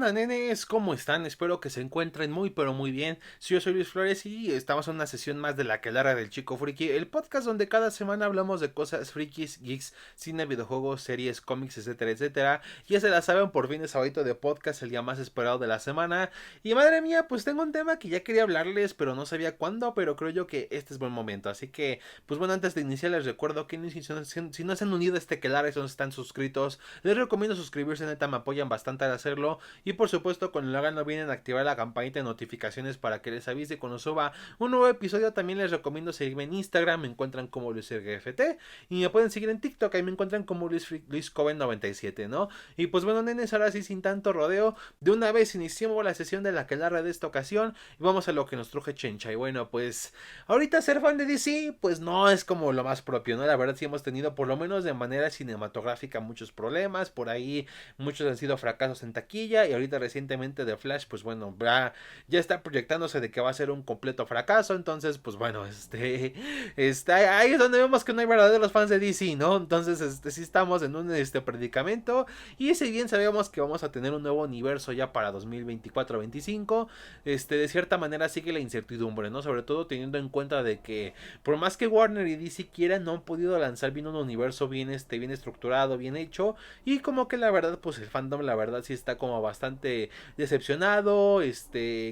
onda, nenes? ¿Cómo están? Espero que se encuentren muy pero muy bien. Yo soy Luis Flores y estamos en una sesión más de La Quelara del Chico Friki, el podcast donde cada semana hablamos de cosas frikis, geeks, cine, videojuegos, series, cómics, etcétera, etcétera. Ya se la saben, por fin es ahorita de podcast, el día más esperado de la semana. Y madre mía, pues tengo un tema que ya quería hablarles, pero no sabía cuándo, pero creo yo que este es buen momento. Así que, pues bueno, antes de iniciar les recuerdo que si no se han unido a este Quelara y no están suscritos, les recomiendo suscribirse, neta, me apoyan bastante al hacerlo. Y por supuesto, cuando lo hagan, no olviden activar la campanita de notificaciones para que les avise cuando suba un nuevo episodio. También les recomiendo seguirme en Instagram, me encuentran como LuisRGFT. Y me pueden seguir en TikTok, ahí me encuentran como LuisCoven97, ¿no? Y pues bueno, nenes, ahora sí, sin tanto rodeo, de una vez iniciamos la sesión de la Quelara de esta ocasión. Y vamos a lo que nos truje Chencha. Y bueno, pues ahorita ser fan de DC, pues no es como lo más propio, ¿no? La verdad sí hemos tenido, por lo menos de manera cinematográfica, muchos problemas. Por ahí muchos han sido fracasos en taquilla y ahorita recientemente de Flash, pues bueno, ya está proyectándose de que va a ser un completo fracaso. Entonces, pues bueno, está ahí es donde vemos que no hay verdaderos fans de DC, ¿no? Entonces, sí estamos en un predicamento. Y si bien sabemos que vamos a tener un nuevo universo ya para 2024-25, de cierta manera sigue la incertidumbre, ¿no? Sobre todo teniendo en cuenta de que por más que Warner y DC quieran, no han podido lanzar bien un universo bien estructurado, bien hecho. Y como que la verdad, pues el fandom, la verdad, sí está como bastante decepcionado,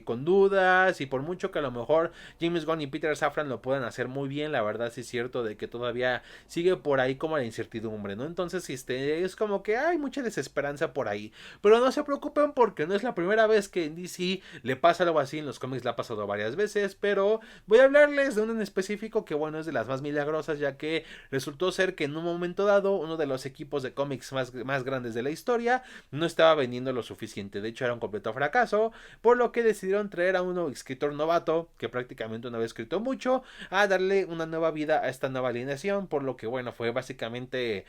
con dudas. Y por mucho que a lo mejor James Gunn y Peter Safran lo puedan hacer muy bien, la verdad sí es cierto de que todavía sigue por ahí como la incertidumbre, ¿no? Entonces, es como que hay mucha desesperanza por ahí. Pero no se preocupen porque no es la primera vez que en DC le pasa algo así. En los cómics le ha pasado varias veces. Pero voy a hablarles de uno en específico que, bueno, es de las más milagrosas, ya que resultó ser que en un momento dado uno de los equipos de cómics más grandes de la historia no estaba vendiendo lo suficiente. De hecho, era un completo fracaso, por lo que decidieron traer a un escritor novato que prácticamente no había escrito mucho, a darle una nueva vida a esta nueva alineación. Por lo que, bueno, fue básicamente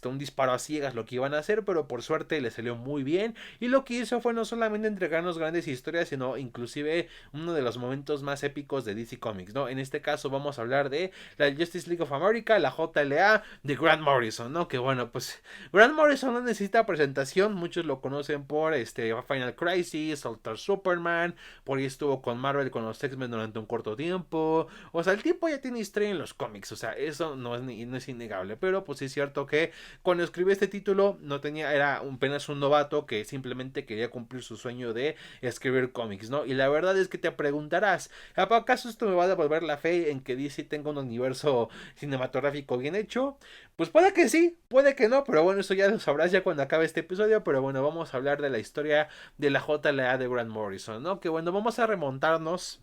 un disparo a ciegas lo que iban a hacer, pero por suerte le salió muy bien. Y lo que hizo fue no solamente entregarnos grandes historias, sino inclusive uno de los momentos más épicos de DC Comics, ¿no? En este caso vamos a hablar de la Justice League of America, la JLA de Grant Morrison, ¿no? Que bueno, pues Grant Morrison no necesita presentación, muchos lo conocen por Final Crisis, Ultra Superman, por ahí estuvo con Marvel, con los X-Men durante un corto tiempo. O sea, el tipo ya tiene historia en los cómics, o sea, eso no es innegable. Pero pues sí es cierto que cuando escribió este título no tenía, era apenas un novato que simplemente quería cumplir su sueño de escribir cómics, ¿no? Y la verdad es que te preguntarás, ¿acaso esto me va a devolver la fe en que DC tenga un universo cinematográfico bien hecho? Pues puede que sí, puede que no, pero bueno, eso ya lo sabrás ya cuando acabe este episodio. Pero bueno, vamos a hablar de la historia de la JLA de Grant Morrison, ¿no? Que bueno, vamos a remontarnos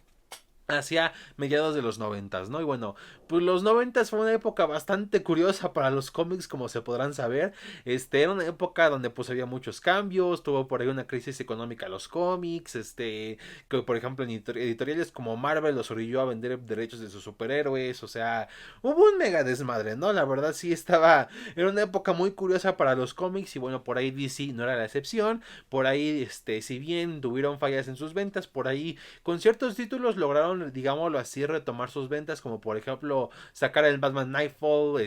hacia mediados de los noventas, ¿no? Y bueno, pues los noventas fue una época bastante curiosa para los cómics, como se podrán saber. Era una época donde pues había muchos cambios, tuvo por ahí una crisis económica los cómics, que por ejemplo en editoriales como Marvel los orilló a vender derechos de sus superhéroes. O sea, hubo un mega desmadre, ¿no? La verdad sí era una época muy curiosa para los cómics. Y bueno, por ahí DC no era la excepción. Por ahí, si bien tuvieron fallas en sus ventas, por ahí con ciertos títulos lograron, digámoslo así, retomar sus ventas, como por ejemplo sacar el Batman Nightfall,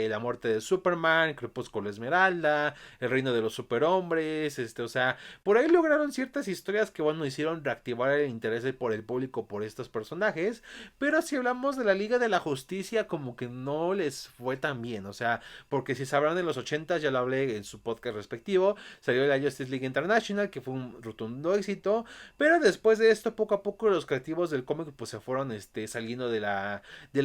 la muerte de Superman, Crepúsculo Esmeralda, el reino de los superhombres, o sea, por ahí lograron ciertas historias que, bueno, hicieron reactivar el interés por el público por estos personajes. Pero si hablamos de la Liga de la Justicia, como que no les fue tan bien, o sea, porque si sabrán, en los 80 ya lo hablé en su podcast respectivo, salió la Justice League International, que fue un rotundo éxito. Pero después de esto, poco a poco los creativos del cómic pues se fueron saliendo de la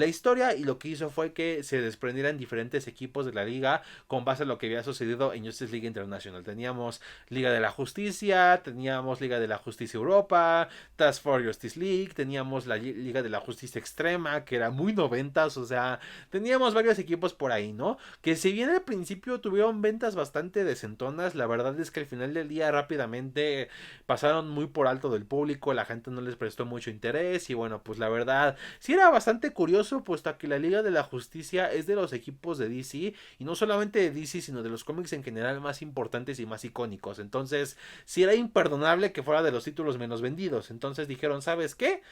historia. Y lo que hizo fue que se desprendieran diferentes equipos de la liga con base a lo que había sucedido en Justice League International. Teníamos Liga de la Justicia, teníamos Liga de la Justicia Europa, Task Force Justice League, teníamos la Liga de la Justicia Extrema, que era muy noventas. O sea, teníamos varios equipos por ahí, ¿no? Que si bien al principio tuvieron ventas bastante decentonas, la verdad es que al final del día rápidamente pasaron muy por alto del público, la gente no les prestó mucho interés. Y bueno, pues la verdad sí era bastante curioso, puesto que la Liga de la Justicia es de los equipos de DC, y no solamente de DC, sino de los cómics en general más importantes y más icónicos. Entonces sí era imperdonable que fuera de los títulos menos vendidos. Entonces dijeron, ¿sabes qué?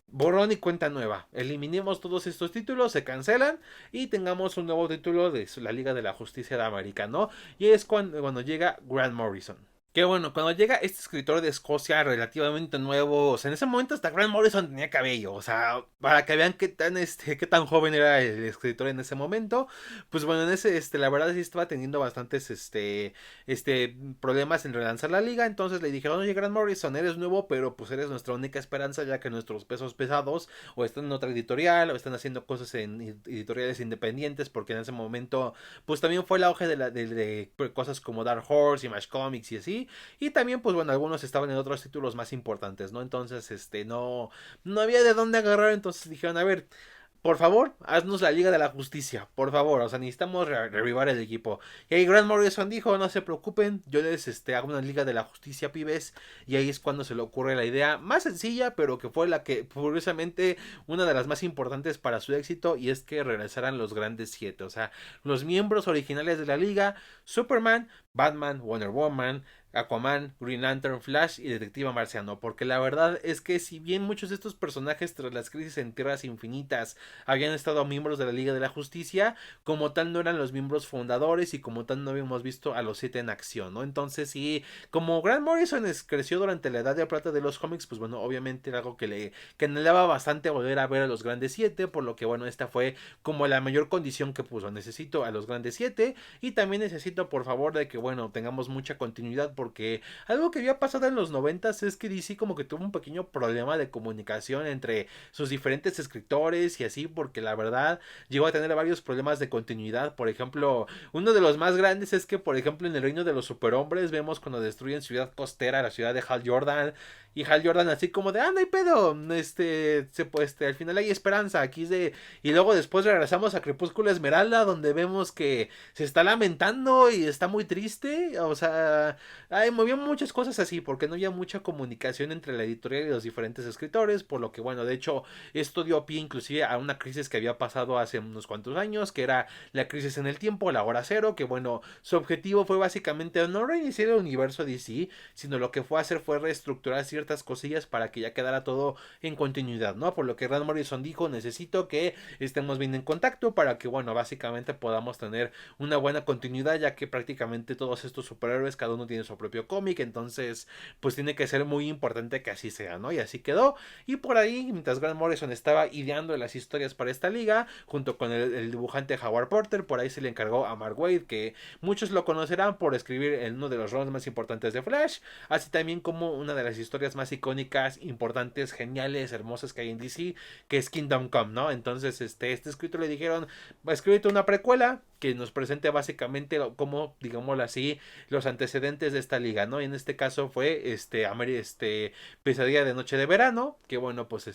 Borrón y cuenta nueva, eliminemos todos estos títulos, se cancelan y tengamos un nuevo título de la Liga de la Justicia de América, ¿no? Y es cuando llega Grant Morrison. Que bueno, cuando llega este escritor de Escocia relativamente nuevo, o sea, en ese momento hasta Grant Morrison tenía cabello, o sea, para que vean qué tan joven era el escritor en ese momento, pues bueno, en ese, la verdad sí estaba teniendo bastantes, problemas en relanzar la liga, entonces le dijeron, oye, Grant Morrison, eres nuevo, pero pues eres nuestra única esperanza, ya que nuestros pesos pesados o están en otra editorial, o están haciendo cosas en editoriales independientes, porque en ese momento, pues también fue el auge de cosas como Dark Horse, Image Comics y así, y también, pues bueno, algunos estaban en otros títulos más importantes, ¿no? Entonces, no había de dónde agarrar, entonces dijeron, a ver, por favor, haznos la Liga de la Justicia, por favor, o sea, necesitamos revivar el equipo. Y ahí Grant Morrison dijo, no se preocupen, yo les hago una Liga de la Justicia, pibes, y ahí es cuando se le ocurre la idea más sencilla, pero que fue la que, curiosamente, una de las más importantes para su éxito, y es que regresaran los grandes siete, o sea, los miembros originales de la Liga, Superman, Batman, Wonder Woman, Aquaman, Green Lantern, Flash y Detective Marciano, porque la verdad es que si bien muchos de estos personajes tras las crisis en Tierras Infinitas habían estado miembros de la Liga de la Justicia, como tal no eran los miembros fundadores y como tal no habíamos visto a los siete en acción, ¿no? Entonces sí, como Grant Morrison creció durante la edad de plata de los cómics, pues bueno, obviamente era algo que anhelaba bastante volver a ver a los grandes siete, por lo que bueno, esta fue como la mayor condición que puso, necesito a los grandes siete y también necesito por favor de que bueno, tengamos mucha continuidad porque algo que había pasado en los noventas es que DC como que tuvo un pequeño problema de comunicación entre sus diferentes escritores y así, porque la verdad llegó a tener varios problemas de continuidad. Por ejemplo, uno de los más grandes es que, por ejemplo, en el reino de los superhombres vemos cuando destruyen Ciudad Costera, la ciudad de Hal Jordan, y Hal Jordan así como de, no hay pedo, al final hay esperanza, aquí es de... Y luego después regresamos a Crepúsculo Esmeralda, donde vemos que se está lamentando y está muy triste, o sea, movió muchas cosas así, porque no había mucha comunicación entre la editorial y los diferentes escritores, por lo que bueno, de hecho, esto dio pie inclusive a una crisis que había pasado hace unos cuantos años, que era la crisis en el tiempo, la hora cero, que bueno, su objetivo fue básicamente no reiniciar el universo DC, sino lo que fue hacer fue reestructurar ciertas cosillas para que ya quedara todo en continuidad, ¿no? Por lo que Grant Morrison dijo, necesito que estemos bien en contacto para que, bueno, básicamente podamos tener una buena continuidad, ya que prácticamente todos estos superhéroes, cada uno tiene su propio cómic, entonces, pues tiene que ser muy importante que así sea, ¿no? Y así quedó. Y por ahí, mientras Grant Morrison estaba ideando las historias para esta liga, junto con el dibujante Howard Porter, por ahí se le encargó a Mark Waid, que muchos lo conocerán por escribir en uno de los roles más importantes de Flash, así también como una de las historias más icónicas, importantes, geniales, hermosas que hay en DC, que es Kingdom Come, ¿no? Entonces, este escrito le dijeron, escríbete una precuela que nos presente básicamente como, digámoslo así, los antecedentes de esta liga, ¿no? Y en este caso fue Pesadilla de Noche de Verano, que bueno, pues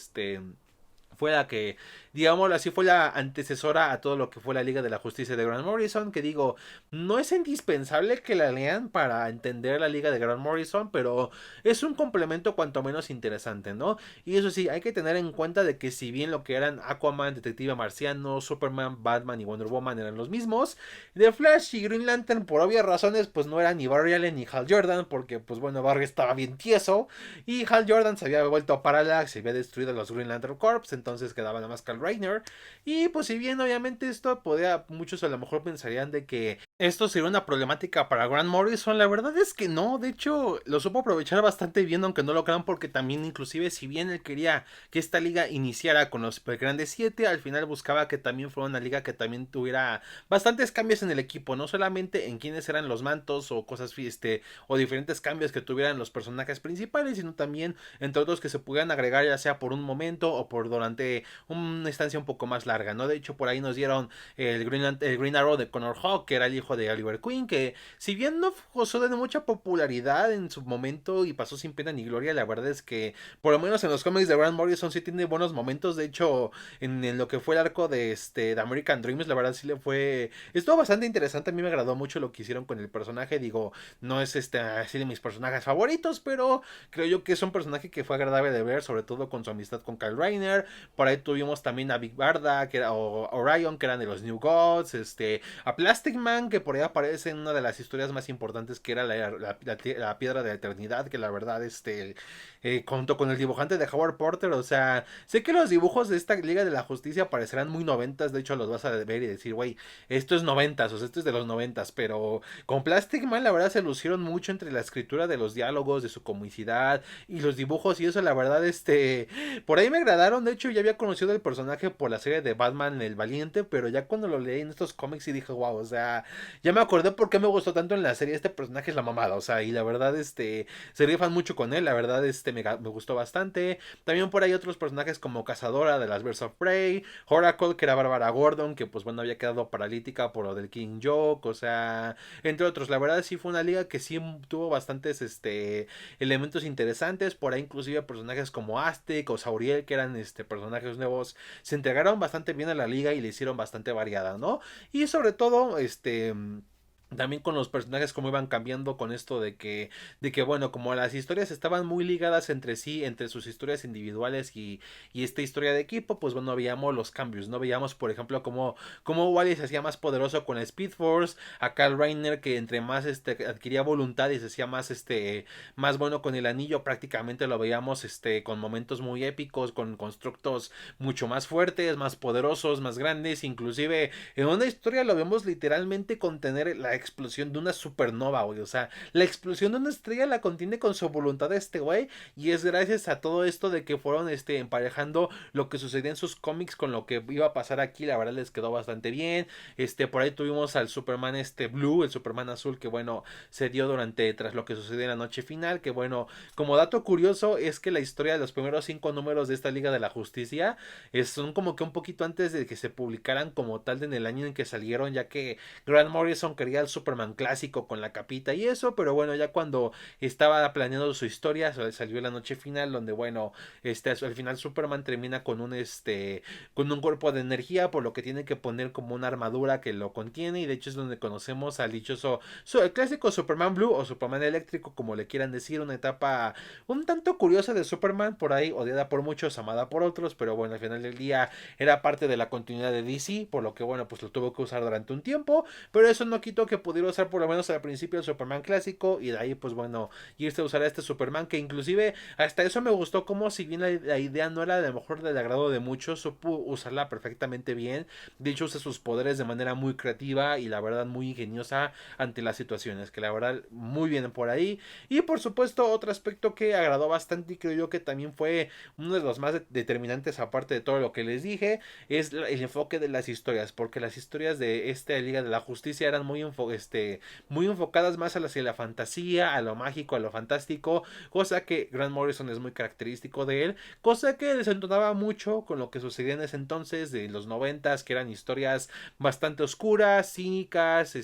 fue la que, digámoslo así, fue la antecesora a todo lo que fue la Liga de la Justicia de Grant Morrison, que digo, no es indispensable que la lean para entender la Liga de Grant Morrison, pero es un complemento cuanto menos interesante, ¿no? Y eso sí, hay que tener en cuenta de que si bien lo que eran Aquaman, Detective Marciano, Superman, Batman y Wonder Woman eran los mismos, The Flash y Green Lantern por obvias razones pues no eran ni Barry Allen ni Hal Jordan, porque pues bueno, Barry estaba bien tieso y Hal Jordan se había vuelto a Parallax, se había destruido a los Green Lantern Corps, entonces quedaba nada más Kyle Rayner. Y pues si bien obviamente esto podía, muchos a lo mejor pensarían de que esto sería una problemática para Grant Morrison, la verdad es que no, de hecho lo supo aprovechar bastante bien, aunque no lo crean, porque también inclusive si bien él quería que esta liga iniciara con los grandes siete, al final buscaba que también fuera una liga que también tuviera bastantes cambios en el equipo, no solamente en quiénes eran los mantos o cosas o diferentes cambios que tuvieran los personajes principales, sino también entre otros que se pudieran agregar ya sea por un momento o por durante una estancia un poco más larga, ¿no? De hecho por ahí nos dieron el Green Arrow de Connor Hawk, que era el hijo de Oliver Queen, que si bien no gozó de mucha popularidad en su momento y pasó sin pena ni gloria, la verdad es que por lo menos en los cómics de Grant Morrison sí tiene buenos momentos. De hecho en lo que fue el arco de American Dreams, la verdad sí le fue, estuvo bastante interesante. A mí me agradó mucho lo que hicieron con el personaje, digo, no es así de mis personajes favoritos, pero creo yo que es un personaje que fue agradable de ver, sobre todo con su amistad con Kyle Rayner, Por ahí tuvimos también a Big Barda, que era Orion, que eran de los New Gods, a Plastic Man, que por ahí aparece en una de las historias más importantes, que era la Piedra de la Eternidad, que la verdad, junto con el dibujante de Howard Porter, o sea, sé que los dibujos de esta Liga de la Justicia parecerán muy noventas, de hecho los vas a ver y decir, güey, esto es noventas, o sea, esto es de los noventas, pero con Plastic Man la verdad se lucieron mucho entre la escritura de los diálogos, de su comicidad y los dibujos, y eso la verdad, por ahí me agradaron. De hecho ya había conocido el personaje por la serie de Batman el Valiente, pero ya cuando lo leí en estos cómics y dije, wow, o sea, ya me acordé por qué me gustó tanto en la serie. Este personaje es la mamada, o sea, y la verdad, se rifan mucho con él, la verdad, me gustó bastante. También por ahí otros personajes como Cazadora de las Birds of Prey, Oracle, que era Bárbara Gordon, que pues bueno, había quedado paralítica por lo del King Joke, o sea, entre otros. La verdad sí fue una liga que sí tuvo bastantes, elementos interesantes. Por ahí inclusive personajes como Aztec o Sauriel, que eran, personajes nuevos, se entregaron bastante bien a la liga y le hicieron bastante variada, ¿no? Y sobre todo, también con los personajes como iban cambiando con esto de que bueno, como las historias estaban muy ligadas entre sí, entre sus historias individuales y esta historia de equipo, pues bueno, veíamos los cambios, ¿no? Veíamos, por ejemplo, cómo Wally se hacía más poderoso con la Speed Force, a Kyle Rayner que entre más adquiría voluntad y se hacía más bueno con el anillo, prácticamente lo veíamos con momentos muy épicos, con constructos mucho más fuertes, más poderosos, más grandes, inclusive en una historia lo vemos literalmente contener la explosión de una supernova, güey. O sea, la explosión de una estrella la contiene con su voluntad de este güey. Y es gracias a todo esto de que fueron emparejando lo que sucedía en sus cómics con lo que iba a pasar aquí. La verdad les quedó bastante bien. Por ahí tuvimos al Superman Blue, el Superman azul, que bueno, se dio tras lo que sucedió en la noche final. Que bueno, como dato curioso, es que la historia de los primeros 5 números de esta Liga de la Justicia son como que un poquito antes de que se publicaran como tal en el año en que salieron, ya que Grant Morrison quería el Superman clásico con la capita y eso, pero bueno, ya cuando estaba planeando su historia, salió la noche final, donde bueno, al final Superman termina con un cuerpo de energía, por lo que tiene que poner como una armadura que lo contiene, y de hecho es donde conocemos al dichoso, el clásico Superman Blue o Superman eléctrico, como le quieran decir, una etapa un tanto curiosa de Superman, por ahí odiada por muchos, amada por otros, pero bueno, al final del día era parte de la continuidad de DC, por lo que bueno, pues lo tuvo que usar durante un tiempo, pero eso no quitó que pudiera usar por lo menos al principio el Superman clásico, y de ahí pues bueno, irse a usar a este Superman, que inclusive hasta eso me gustó, como si bien la idea no era de lo mejor del agrado de muchos, supo usarla perfectamente bien. De hecho usa sus poderes de manera muy creativa y la verdad muy ingeniosa ante las situaciones, que la verdad muy bien por ahí. Y por supuesto otro aspecto que agradó bastante y creo yo que también fue uno de los más determinantes, aparte de todo lo que les dije, es el enfoque de las historias, porque las historias de esta Liga de la Justicia eran muy enfocadas más hacia la fantasía, a lo mágico, a lo fantástico, cosa que Grant Morrison es muy característico de él, cosa que desentonaba mucho con lo que sucedía en ese entonces de los noventas, que eran historias bastante oscuras, cínicas,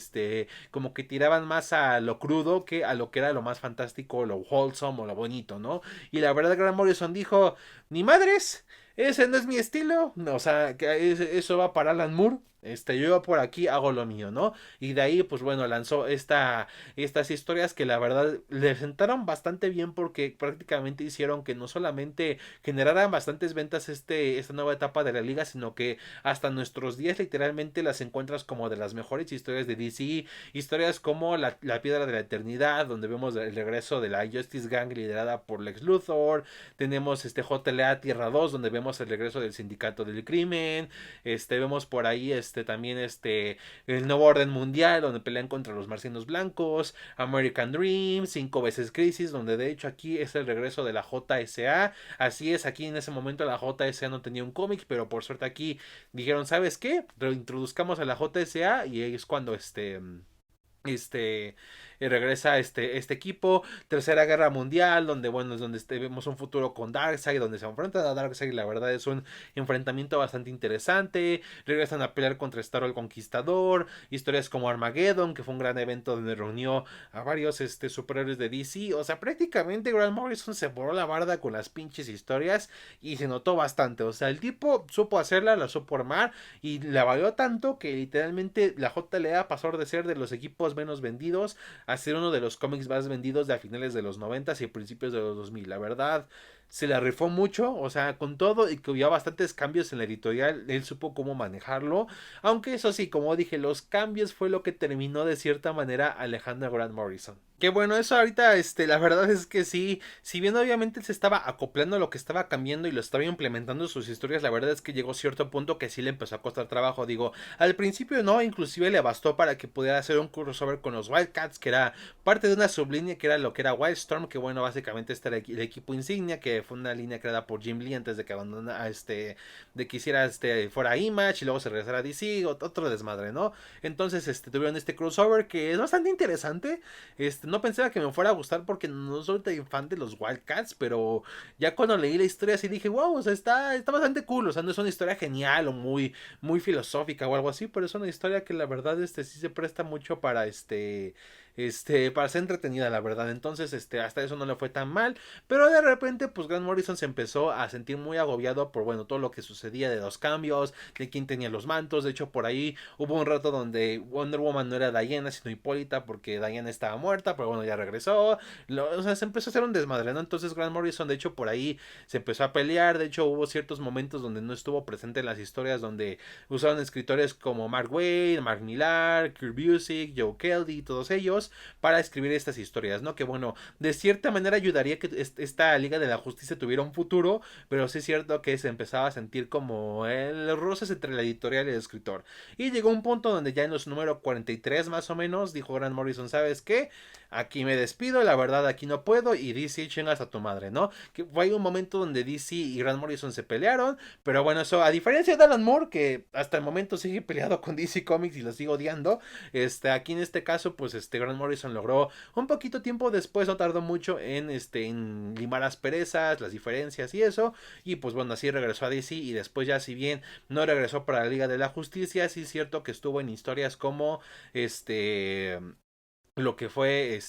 como que tiraban más a lo crudo que a lo que era lo más fantástico, lo wholesome o lo bonito, ¿no? Y la verdad Grant Morrison dijo, ni madres, ese no es mi estilo, no, o sea, que eso va para Alan Moore. Yo por aquí hago lo mío, ¿no? Y de ahí, pues bueno, lanzó estas historias que la verdad le sentaron bastante bien, porque prácticamente hicieron que no solamente generaran bastantes ventas esta nueva etapa de la liga, sino que hasta nuestros días literalmente las encuentras como de las mejores historias de DC, historias como la Piedra de la Eternidad, donde vemos el regreso de la Justice Gang liderada por Lex Luthor, tenemos JLA Tierra 2, donde vemos el regreso del Sindicato del Crimen, vemos por ahí también el Nuevo Orden Mundial, donde pelean contra los marcianos blancos, American Dream, 5 veces Crisis, donde de hecho aquí es el regreso de la JSA. Así es, aquí en ese momento la JSA no tenía un cómic, pero por suerte aquí dijeron, ¿sabes qué? Reintroduzcamos a la JSA, y ahí es cuando este regresa este equipo. Tercera Guerra Mundial, donde bueno, es donde vemos un futuro con Darkseid, donde se enfrentan a Darkseid, y la verdad es un enfrentamiento bastante interesante. Regresan a pelear contra Starro el Conquistador, historias como Armageddon, que fue un gran evento donde reunió a varios superhéroes de DC. O sea, prácticamente Grant Morrison se borró la barda con las pinches historias y se notó bastante. O sea, el tipo supo hacerla, la supo armar, y la valió tanto que literalmente la JLA pasó de ser de los equipos menos vendidos a ser uno de los cómics más vendidos de a finales de los 90 y principios de los 2000. La verdad, se la rifó mucho, o sea, con todo y que hubo bastantes cambios en la editorial, él supo cómo manejarlo, aunque eso sí, como dije, los cambios fue lo que terminó de cierta manera alejando a Grant Morrison. Que bueno, eso ahorita, la verdad es que sí, si bien obviamente él se estaba acoplando a lo que estaba cambiando y lo estaba implementando en sus historias, la verdad es que llegó cierto punto que sí le empezó a costar trabajo, digo, al principio no, inclusive le bastó para que pudiera hacer un crossover con los Wildcats, que era parte de una sublínea que era lo que era Wildstorm, que bueno, básicamente este era el equipo insignia, que fue una línea creada por Jim Lee antes de que abandonara, de que hiciera fuera Image y luego se regresara a DC, otro desmadre, ¿no? Entonces, tuvieron este crossover que es bastante interesante. No pensaba que me fuera a gustar porque no soy tan fan de los Wildcats, pero ya cuando leí la historia sí dije, wow, o sea, está bastante cool, o sea, no es una historia genial o muy filosófica o algo así, pero es una historia que la verdad, sí se presta mucho para para ser entretenida, la verdad. Entonces, hasta eso no le fue tan mal. Pero de repente, pues Grant Morrison se empezó a sentir muy agobiado por, bueno, todo lo que sucedía de los cambios, de quién tenía los mantos. De hecho, por ahí hubo un rato donde Wonder Woman no era Diana, sino Hipólita, porque Diana estaba muerta, pero bueno, ya regresó. O sea, se empezó a hacer un desmadre, ¿no? Entonces Grant Morrison, de hecho, por ahí se empezó a pelear. De hecho, hubo ciertos momentos donde no estuvo presente en las historias, donde usaron escritores como Mark Waid, Mark Millar, Kurt Busiek, Joe Kelly, todos ellos para escribir estas historias, ¿no? Que bueno, de cierta manera ayudaría que esta Liga de la Justicia tuviera un futuro, pero sí es cierto que se empezaba a sentir como el roces entre la editorial y el escritor. Y llegó un punto donde ya en los números 43 más o menos dijo Grant Morrison, ¿sabes qué? Aquí me despido, la verdad aquí no puedo y DC chingas a tu madre, ¿no? Que fue un momento donde DC y Grant Morrison se pelearon, pero bueno, eso a diferencia de Alan Moore, que hasta el momento sigue peleado con DC Comics y lo sigo odiando, aquí en este caso, pues Grant Morrison logró un poquito tiempo después, no tardó mucho en limar las perezas, las diferencias y eso, y pues bueno, así regresó a DC y después ya si bien no regresó para la Liga de la Justicia, sí es cierto que estuvo en historias como lo que fue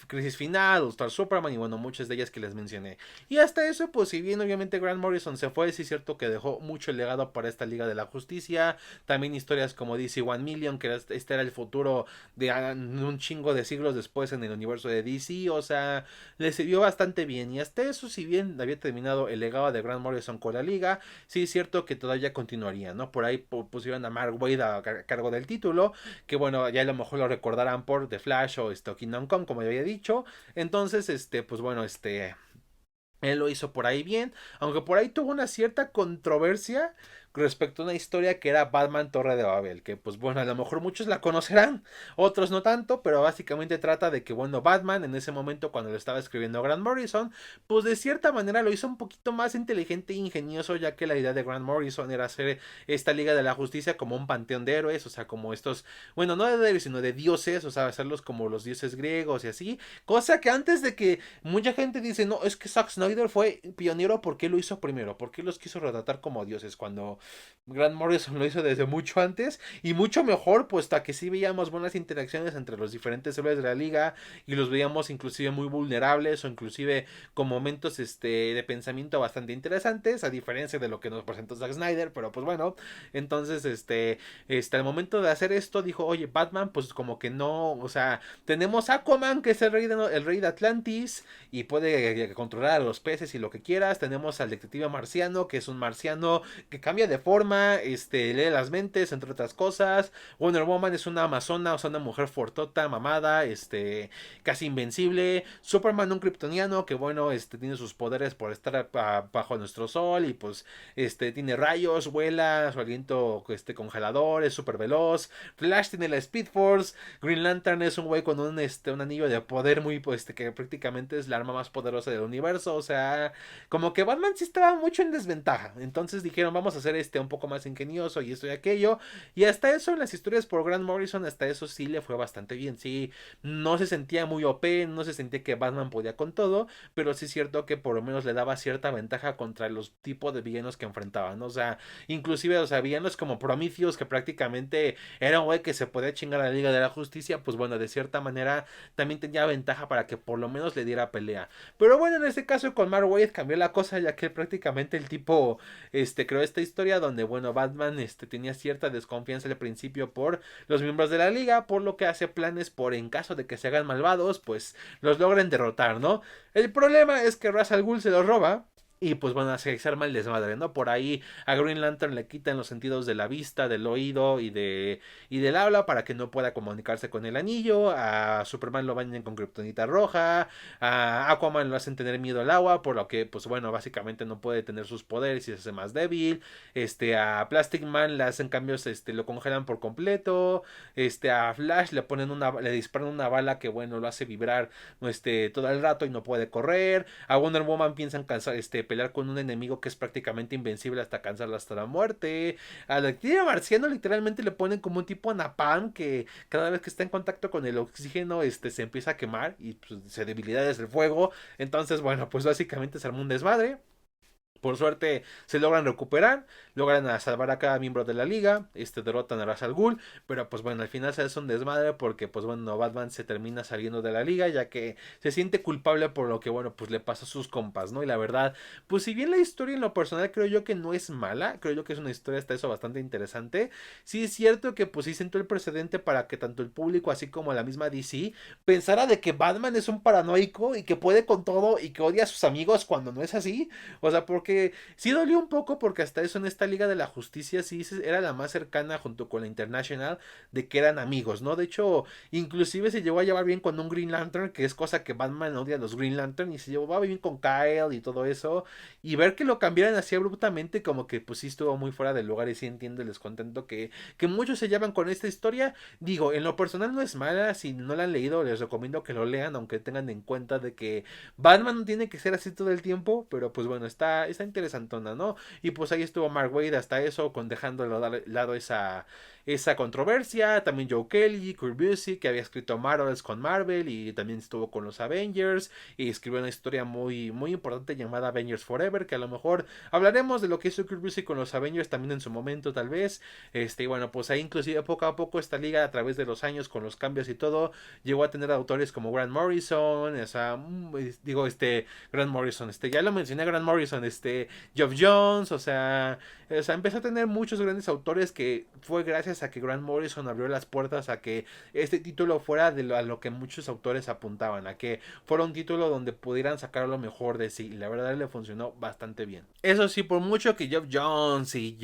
Crisis Final, All Star Superman y bueno, muchas de ellas que les mencioné. Y hasta eso, pues si bien obviamente Grant Morrison se fue, sí es cierto que dejó mucho legado para esta Liga de la Justicia, también historias como DC One Million, que este era el futuro de un chingo de siglos después en el universo de DC, o sea, le sirvió bastante bien. Y hasta eso, si bien había terminado el legado de Grant Morrison con la Liga, sí es cierto que todavía continuaría, ¿no? Por ahí pusieron a Mark Waid a cargo del título, que bueno, ya a lo mejor lo recordarán por The Flash o Kingdom Come, como ya había dicho. Entonces, pues bueno, él lo hizo por ahí bien, aunque por ahí tuvo una cierta controversia respecto a una historia que era Batman Torre de Babel, que pues bueno, a lo mejor muchos la conocerán, otros no tanto, pero básicamente trata de que bueno, Batman en ese momento cuando lo estaba escribiendo Grant Morrison, pues de cierta manera lo hizo un poquito más inteligente e ingenioso, ya que la idea de Grant Morrison era hacer esta Liga de la Justicia como un panteón de héroes, o sea, como estos, bueno, no de héroes, sino de dioses, o sea, hacerlos como los dioses griegos y así, cosa que antes de que mucha gente dice, no, es que Zack Snyder fue pionero porque lo hizo primero, porque los quiso retratar como dioses, cuando Grant Morrison lo hizo desde mucho antes y mucho mejor, pues hasta que sí veíamos buenas interacciones entre los diferentes héroes de la liga y los veíamos inclusive muy vulnerables o inclusive con momentos de pensamiento bastante interesantes, a diferencia de lo que nos presentó Zack Snyder, pero pues bueno, entonces al momento de hacer esto dijo, oye, Batman, pues como que no, o sea, tenemos Aquaman, que es el rey de Atlantis y puede controlar a los peces y lo que quieras, tenemos al detective marciano, que es un marciano que cambia de forma, lee las mentes, entre otras cosas. Wonder Woman es una amazona, o sea, una mujer fortota, mamada, casi invencible. Superman, un kryptoniano que, bueno, tiene sus poderes por estar bajo nuestro sol y pues, tiene rayos, vuela, su aliento, congelador, es súper veloz. Flash tiene la Speed Force. Green Lantern es un güey con un anillo de poder muy, pues, que prácticamente es la arma más poderosa del universo, o sea, como que Batman sí estaba mucho en desventaja. Entonces dijeron, vamos a hacer un poco más ingenioso y esto y aquello. Y hasta eso, en las historias por Grant Morrison, hasta eso sí le fue bastante bien. Sí, no se sentía muy OP, no se sentía que Batman podía con todo, pero sí es cierto que por lo menos le daba cierta ventaja contra los tipos de villanos que enfrentaban, ¿no? O sea, inclusive, o sea, villanos como Prometheus, que prácticamente era un güey que se podía chingar a la Liga de la Justicia, pues bueno, de cierta manera también tenía ventaja para que por lo menos le diera pelea. Pero bueno, en este caso con Mark Waid cambió la cosa, ya que prácticamente el tipo creó esta historia historia donde, bueno, Batman tenía cierta desconfianza al principio por los miembros de la liga, por lo que hace planes por en caso de que se hagan malvados, pues los logren derrotar, ¿no? El problema es que Ra's al Ghul se los roba. Y pues bueno, se arma el desmadre, ¿no? Por ahí a Green Lantern le quitan los sentidos de la vista, del oído y del habla para que no pueda comunicarse con el anillo. A Superman lo bañan con kriptonita roja. A Aquaman lo hacen tener miedo al agua, por lo que pues bueno, básicamente no puede tener sus poderes y se hace más débil. A Plastic Man le hacen cambios, lo congelan por completo. A Flash le disparan una bala que bueno, lo hace vibrar todo el rato y no puede correr. A Wonder Woman piensan cansar, pelear con un enemigo que es prácticamente invencible hasta cansarla hasta la muerte. A la actividad marciano literalmente le ponen como un tipo napalm que cada vez que está en contacto con el oxígeno se empieza a quemar y pues, se debilidad desde el fuego. Entonces, bueno, pues básicamente se armó un desmadre. Por suerte se logran recuperar, logran a salvar a cada miembro de la liga, derrotan a Ra's al Ghul, pero pues bueno, al final se hace un desmadre porque pues bueno, Batman se termina saliendo de la liga ya que se siente culpable por lo que bueno, pues le pasa a sus compas, ¿no? Y la verdad, pues si bien la historia en lo personal creo yo que no es mala, creo yo que es una historia hasta eso bastante interesante, sí es cierto que pues sí sentó el precedente para que tanto el público así como la misma DC pensara de que Batman es un paranoico y que puede con todo y que odia a sus amigos cuando no es así. O sea, porque sí dolió un poco porque hasta eso en esta Liga de la Justicia sí era la más cercana junto con la International de que eran amigos, ¿no? De hecho, inclusive se llevó a llevar bien con un Green Lantern, que es cosa que Batman odia a los Green Lantern, y se llevaba bien con Kyle y todo eso. Y ver que lo cambiaran así abruptamente, como que pues sí estuvo muy fuera del lugar y sí entiendo el descontento que muchos se llevan con esta historia. Digo, en lo personal no es mala, si no la han leído les recomiendo que lo lean, aunque tengan en cuenta de que Batman no tiene que ser así todo el tiempo, pero pues bueno, está interesantona, ¿no? Y pues ahí estuvo Mark Waid hasta eso, con dejando de lado esa controversia. También Joe Kelly, Kurt Busiek, que había escrito Marvels con Marvel y también estuvo con los Avengers y escribió una historia muy, muy importante llamada Avengers Forever, que a lo mejor hablaremos de lo que hizo Kurt Busiek con los Avengers también en su momento, tal vez. Y bueno, pues ahí inclusive poco a poco esta liga a través de los años con los cambios y todo, llegó a tener autores como Grant Morrison, o sea, digo, Grant Morrison, ya lo mencioné, Grant Morrison, Geoff Jones, o sea, empezó a tener muchos grandes autores que fue gracias a que Grant Morrison abrió las puertas a que este título fuera a lo que muchos autores apuntaban, a que fuera un título donde pudieran sacar lo mejor de sí, y la verdad le funcionó bastante bien. Eso sí, por mucho que Geoff Jones y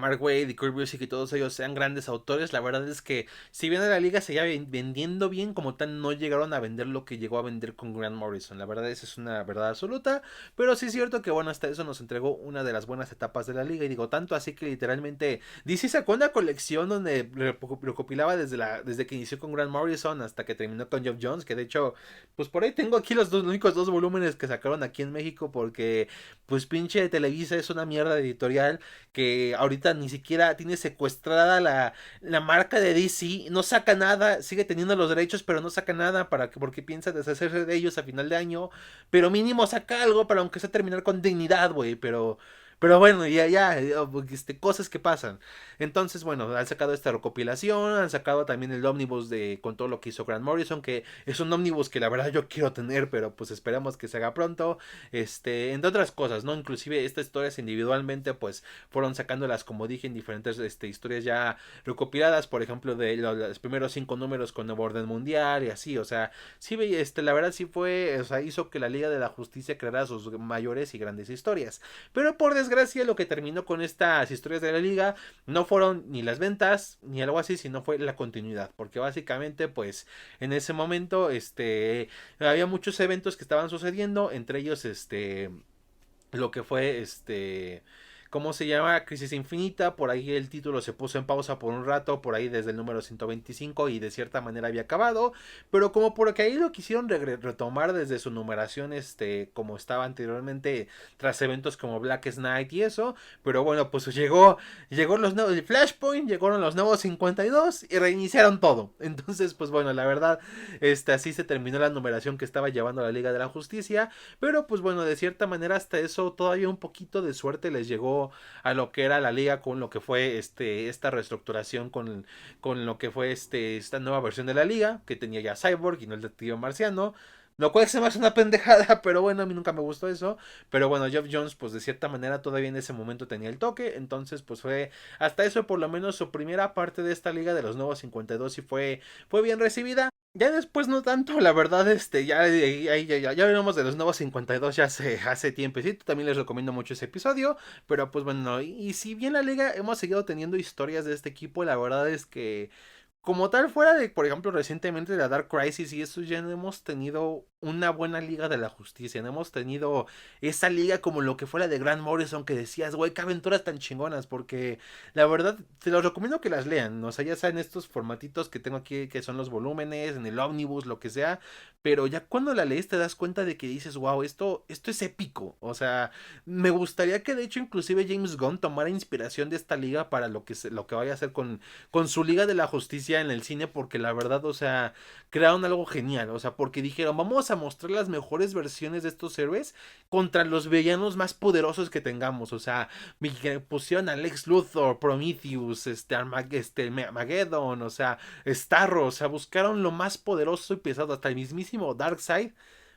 Mark Waid y Kurt Busiek y todos ellos sean grandes autores, la verdad es que si bien a la liga se seguía vendiendo bien, como tal no llegaron a vender lo que llegó a vender con Grant Morrison, la verdad esa es una verdad absoluta, pero sí es cierto que bueno, hasta eso nos entregó una de las buenas etapas de la liga, y digo, tanto así que literalmente DC sacó una colección donde recopilaba desde que inició con Grant Morrison hasta que terminó con Geoff Jones, que de hecho, pues por ahí tengo aquí los únicos dos volúmenes que sacaron aquí en México, porque pues pinche Televisa es una mierda de editorial que ahorita ni siquiera tiene secuestrada la marca de DC, no saca nada, sigue teniendo los derechos, pero no saca nada porque piensa deshacerse de ellos a final de año, pero mínimo saca algo para aunque sea terminar con dignidad, güey, pero bueno, ya, cosas que pasan. Entonces, bueno, han sacado esta recopilación, han sacado también el ómnibus con todo lo que hizo Grant Morrison, que es un ómnibus que la verdad yo quiero tener, pero pues esperamos que se haga pronto. Entre otras cosas, ¿no? Inclusive estas historias individualmente, pues fueron sacándolas, como dije, en diferentes historias ya recopiladas, por ejemplo, de los primeros 5 números con Nuevo Orden Mundial y así, o sea, sí, la verdad sí fue, o sea, hizo que la Liga de la Justicia creara sus mayores y grandes historias. Pero por desgracia lo que terminó con estas historias de la liga no fueron ni las ventas ni algo así, sino fue la continuidad, porque básicamente pues en ese momento había muchos eventos que estaban sucediendo, entre ellos lo que fue ¿cómo se llama? Crisis Infinita, por ahí el título se puso en pausa por un rato, por ahí desde el número 125 y de cierta manera había acabado, pero como porque ahí lo quisieron retomar desde su numeración, como estaba anteriormente, tras eventos como Black Knight y eso, pero bueno, pues llegó los nuevos, el Flashpoint, llegaron los nuevos 52 y reiniciaron todo, entonces pues bueno, la verdad, así se terminó la numeración que estaba llevando la Liga de la Justicia, pero pues bueno, de cierta manera hasta eso todavía un poquito de suerte les llegó a lo que era la liga con lo que fue esta reestructuración con lo que fue esta nueva versión de la liga que tenía ya Cyborg y no el detective marciano. Lo cual se me hace una pendejada, pero bueno, a mí nunca me gustó eso. Pero bueno, Geoff Jones, pues de cierta manera todavía en ese momento tenía el toque. Entonces, pues fue hasta eso, por lo menos su primera parte de esta liga de los nuevos 52 y fue bien recibida. Ya después no tanto, la verdad, ya veremos de los nuevos 52 ya hace tiempecito. También les recomiendo mucho ese episodio. Pero pues bueno, y si bien la liga hemos seguido teniendo historias de este equipo, la verdad es que como tal, fuera de, por ejemplo, recientemente la Dark Crisis y eso, ya no hemos tenido una buena liga de la justicia. No hemos tenido esa liga como lo que fue la de Grant Morrison, que decías, güey, qué aventuras tan chingonas. Porque la verdad, te los recomiendo que las lean. O sea, ya sean estos formatitos que tengo aquí, que son los volúmenes, en el ómnibus, lo que sea. Pero ya cuando la lees te das cuenta de que dices, wow, esto es épico. O sea, me gustaría que de hecho inclusive James Gunn tomara inspiración de esta liga para lo que vaya a hacer con su Liga de la Justicia en el cine, porque la verdad, o sea, crearon algo genial, o sea, porque dijeron, vamos a mostrar las mejores versiones de estos héroes contra los villanos más poderosos que tengamos, o sea, pusieron a Lex Luthor, Prometheus, Mageddon, o sea, Starro, o sea, buscaron lo más poderoso y pesado, hasta el mismísimo Darkseid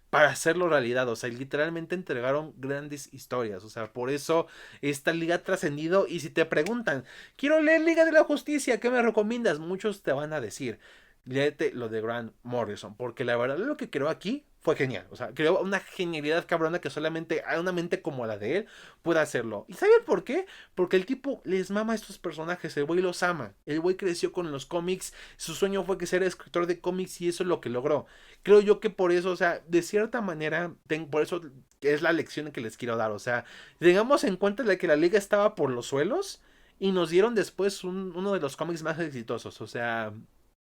para hacerlo realidad, o sea, literalmente entregaron grandes historias, o sea, por eso esta liga ha trascendido y si te preguntan, quiero leer Liga de la Justicia, ¿qué me recomiendas? Muchos te van a decir, léete lo de Grant Morrison, porque la verdad lo que creó aquí fue genial, o sea, creó una genialidad cabrona que solamente a una mente como la de él puede hacerlo. ¿Y saben por qué? Porque el tipo les mama a estos personajes, el güey los ama, el güey creció con los cómics, su sueño fue que ser escritor de cómics y eso es lo que logró. Creo yo que por eso, o sea, de cierta manera, por eso es la lección que les quiero dar, o sea, tengamos en cuenta de que la liga estaba por los suelos y nos dieron después uno de los cómics más exitosos, o sea,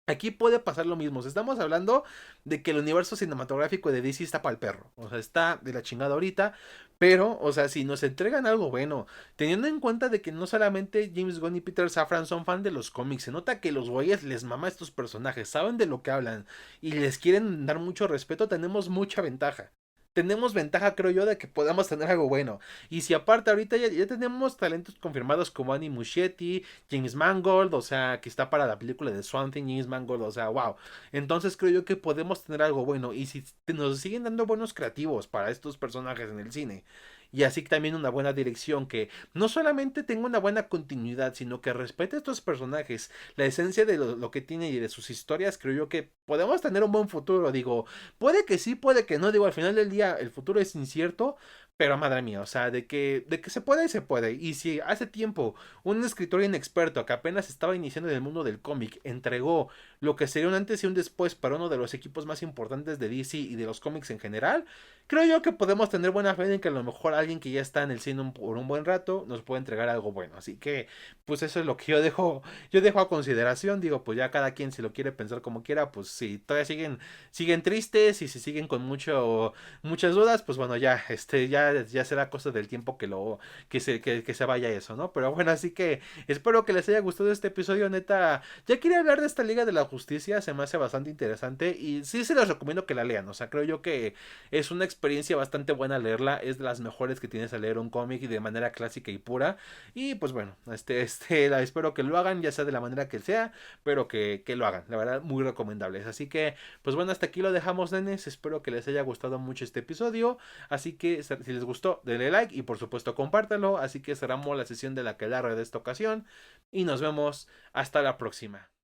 aquí puede pasar lo mismo. Estamos hablando de que el universo cinematográfico de DC está para el perro. O sea, está de la chingada ahorita. Pero, o sea, si nos entregan algo bueno, teniendo en cuenta de que no solamente James Gunn y Peter Safran son fan de los cómics, se nota que los güeyes les mama a estos personajes, saben de lo que hablan y les quieren dar mucho respeto, tenemos mucha ventaja. Tenemos ventaja, creo yo, de que podamos tener algo bueno. Y si aparte ahorita ya tenemos talentos confirmados como Annie Muschietti, James Mangold, o sea, que está para la película de Swamp Thing, James Mangold, o sea, wow. Entonces creo yo que podemos tener algo bueno. Y si nos siguen dando buenos creativos para estos personajes en el cine, y así también una buena dirección que no solamente tenga una buena continuidad, sino que respete a estos personajes, la esencia de lo que tiene y de sus historias, creo yo que podemos tener un buen futuro. Digo, puede que sí, puede que no. Digo, al final del día el futuro es incierto, pero madre mía, o sea, de que se puede, se puede. Y si hace tiempo un escritor inexperto que apenas estaba iniciando en el mundo del cómic entregó lo que sería un antes y un después para uno de los equipos más importantes de DC y de los cómics en general, creo yo que podemos tener buena fe en que a lo mejor alguien que ya está en el cine por un buen rato nos puede entregar algo bueno. Así que, pues eso es lo que yo dejo a consideración. Digo, pues ya cada quien si lo quiere pensar como quiera, pues si todavía siguen tristes y si siguen con muchas dudas, pues bueno, ya será cosa del tiempo que se vaya eso, ¿no? Pero bueno, así que espero que les haya gustado este episodio, neta. Ya quería hablar de esta Liga de la Justicia, se me hace bastante interesante y sí se los recomiendo que la lean, o sea, creo yo que es una experiencia bastante buena leerla, es de las mejores que tienes a leer un cómic y de manera clásica y pura. Y pues bueno, espero que lo hagan, ya sea de la manera que sea, pero que lo hagan, la verdad, muy recomendables. Así que, pues bueno, hasta aquí lo dejamos, nenes. Espero que les haya gustado mucho este episodio. Así que, si les gustó, denle like y por supuesto compártanlo. Así que cerramos la sesión de la que de esta ocasión. Y nos vemos hasta la próxima.